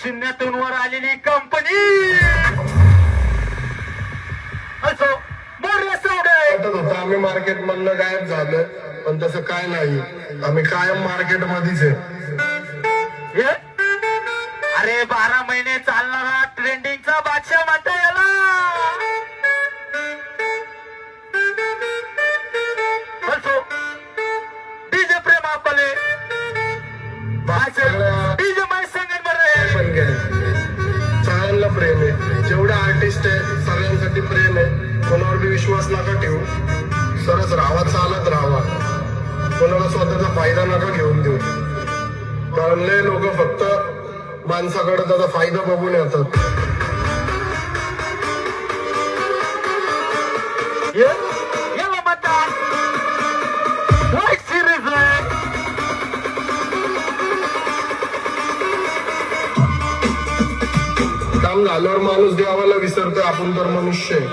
शून्यातून वर आलेली कंपनी असो वाटत होतं आम्ही मार्केट मधनं गायब झालं, पण तसं काय नाही. आम्ही कायम मार्केट मध्येच आहे. अरे 12 महिने चालणारा ट्रेंडिंगचा बादशाह म्हणता याला. असो डीजे प्रेम आपले डीजे माय संगन पण काय सगळ्यांना प्रेम आहे. जेवढे आर्टिस्ट आहे सगळ्यांसाठी प्रेम आहे. कोणावर बी विश्वास नका ठेवू. सरस राहा, चालत राहावा. कोणाला स्वतःचा फायदा नका घेऊन देऊ. कारण लय लोक फक्त माणसाकडे त्याचा फायदा बघून येतात. याला म्हणतात वाईट सिरीज आहे. काम झाल्यावर माणूस देवाला विसरतोय, आपण तर मनुष्य आहे.